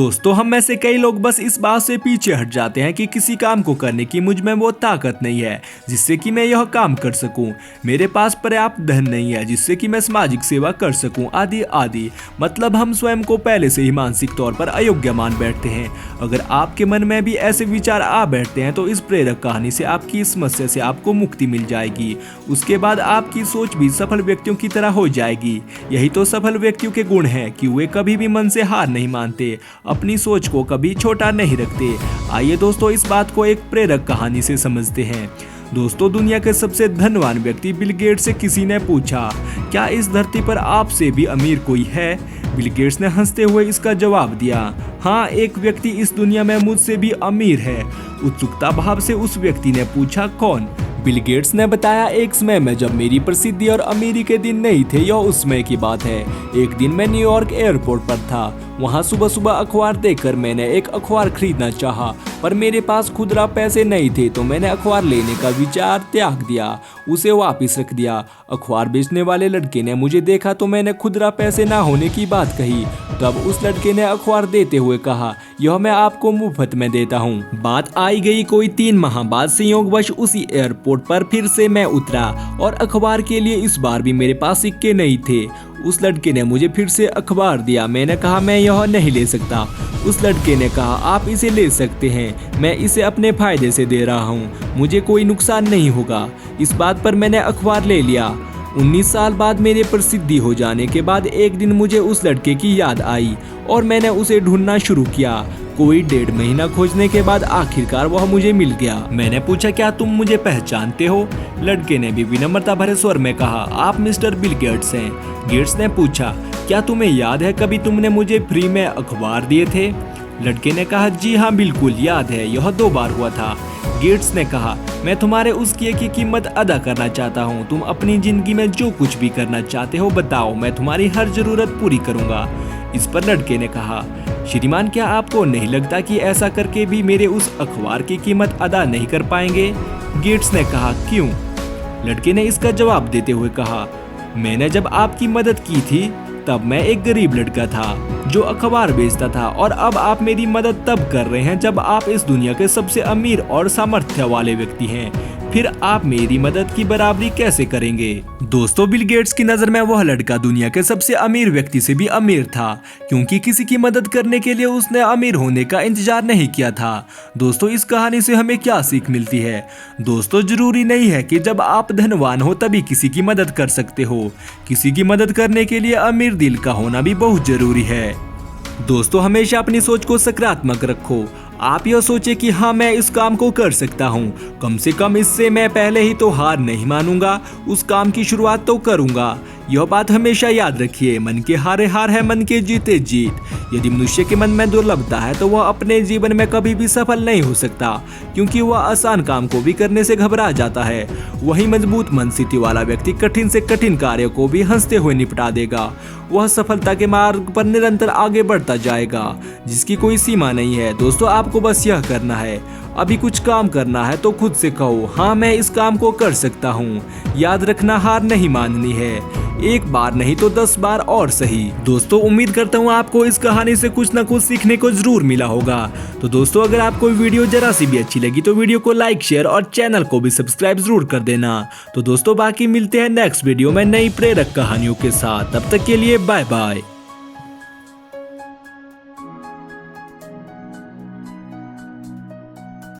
दोस्तों, हम में से कई लोग बस इस बात से पीछे हट जाते हैं कि किसी काम को करने की मुझ में वो ताकत नहीं है जिससे कि मैं यह काम कर सकूं। मेरे पास पर्याप्त धन नहीं है जिससे कि मैं सामाजिक सेवा कर सकूं, आदि आदि। मतलब हम स्वयं को पहले से ही मानसिक तौर पर अयोग्य मान बैठते हैं। अगर आपके मन में भी ऐसे विचार आ बैठते हैं तो इस प्रेरक कहानी से आपकी इस समस्या से आपको मुक्ति मिल जाएगी। उसके बाद आपकी सोच भी सफल व्यक्तियों की तरह हो जाएगी। यही तो सफल व्यक्तियों के गुण हैं कि वे कभी भी मन से हार नहीं मानते, अपनी सोच को कभी छोटा नहीं रखते। आइए दोस्तों, इस बात को एक प्रेरक कहानी से समझते हैं। दोस्तों, दुनिया के सबसे धनवान व्यक्ति बिल गेट्स से किसी ने पूछा, क्या इस धरती पर आपसे भी अमीर कोई है? बिल गेट्स ने हंसते हुए इसका जवाब दिया, हाँ, एक व्यक्ति इस दुनिया में मुझसे भी अमीर है। उत्सुकता भाव से उस व्यक्ति ने पूछा, कौन? बिल गेट्स ने बताया, एक समय में जब मेरी प्रसिद्धि और अमीरी के दिन नहीं थे, यह उस समय की बात है। एक दिन मैं न्यूयॉर्क एयरपोर्ट पर था। वहाँ सुबह सुबह अखबार देखकर मैंने एक अखबार खरीदना चाहा, पर मेरे पास खुदरा पैसे नहीं थे, तो मैंने अखबार लेने का विचार त्याग दिया, उसे वापस रख दिया। अखबार बेचने वाले लड़के ने मुझे देखा तो मैंने खुदरा पैसे ना होने की बात कही। तब उस लड़के ने अखबार देते हुए कहा, यह मैं आपको मुफ्त में देता हूँ। बात आई गई कोई 3 माह बाद संयोगवश उसी एयरपोर्ट पर फिर से मैं उतरा और अखबार के लिए इस बार भी मेरे पास सिक्के नहीं थे। उस लड़के ने मुझे फिर से अखबार दिया। मैंने कहा, मैं यह नहीं ले सकता। उस लड़के ने कहा, आप इसे ले सकते हैं, मैं इसे अपने फायदे से दे रहा हूँ, मुझे कोई नुकसान नहीं होगा। इस बात पर मैंने अखबार ले लिया। 19 साल बाद मेरे प्रसिद्धि हो जाने के बाद एक दिन मुझे उस लड़के की याद आई और मैंने उसे ढूंढना शुरू किया। कोई 1.5 महीना खोजने के बाद आखिरकार वह मुझे मिल गया। मैंने पूछा, क्या तुम मुझे पहचानते हो? लड़के ने भी विनम्रता भरे स्वर में कहा, आप मिस्टर बिल गेट्स हैं। गेट्स ने पूछा, क्या तुम्हें याद है कभी तुमने मुझे फ्री में अखबार दिए थे? लड़के ने कहा, जी हाँ, बिल्कुल याद है, यह 2 बार हुआ था। गेट्स ने कहा, मैं तुम्हारे उस किए की कीमत अदा करना चाहता हूँ। तुम अपनी जिंदगी में जो कुछ भी करना चाहते हो बताओ, मैं तुम्हारी हर जरूरत पूरी करूँगा। इस पर लड़के ने कहा, श्रीमान, क्या आपको नहीं लगता कि ऐसा करके भी मेरे उस अखबार की कीमत अदा नहीं कर पाएंगे? गेट्स ने कहा, क्यों? लड़के ने इसका जवाब देते हुए कहा, मैंने जब आपकी मदद की थी तब मैं एक गरीब लड़का था जो अखबार बेचता था, और अब आप मेरी मदद तब कर रहे हैं जब आप इस दुनिया के सबसे अमीर और सामर्थ्य वाले व्यक्ति हैं। फिर आप मेरी मदद की बराबरी कैसे करेंगे? दोस्तों, बिल गेट्स की नजर में वह लड़का दुनिया के सबसे अमीर व्यक्ति से भी अमीर था, क्योंकि किसी की मदद करने के लिए उसने अमीर होने का इंतजार नहीं किया था। दोस्तों, इस कहानी से हमें क्या सीख मिलती है? दोस्तों, जरूरी नहीं है कि जब आप धनवान हो तभी किसी की मदद कर सकते हो। किसी की मदद करने के लिए अमीर दिल का होना भी बहुत जरूरी है। दोस्तों, हमेशा अपनी सोच को सकारात्मक रखो। आप यह सोचे कि हाँ, मैं इस काम को कर सकता हूँ, कम से कम इससे मैं पहले ही तो हार नहीं मानूंगा, उस काम की शुरुआत तो करूंगा। यह बात हमेशा याद रखिए, मन के हारे हार है, मन के जीते जीत। यदि मनुष्य के मन में दुर्लभता है तो वह अपने जीवन में कभी भी सफल नहीं हो सकता, क्योंकि वह आसान काम को भी करने से घबरा जाता है। वही मजबूत मनस्थिति वाला व्यक्ति कठिन से कठिन कार्य को भी हंसते हुए निपटा देगा। वह सफलता के मार्ग पर निरंतर आगे बढ़ता जाएगा, जिसकी कोई सीमा नहीं है। दोस्तों, आपको बस यह करना है, अभी कुछ काम करना है तो खुद से कहो, हाँ, मैं इस काम को कर सकता हूँ। याद रखना, हार नहीं माननी है, एक बार नहीं तो 10 बार और सही। दोस्तों, उम्मीद करता हूँ आपको इस कहानी से कुछ न कुछ सीखने को जरूर मिला होगा। तो दोस्तों, अगर आपको वीडियो जरा सी भी अच्छी लगी तो वीडियो को लाइक, शेयर और चैनल को भी सब्सक्राइब जरूर कर देना। तो दोस्तों, बाकी मिलते हैं नेक्स्ट वीडियो में नई प्रेरक कहानियों के साथ। तब तक के लिए बाय बाय।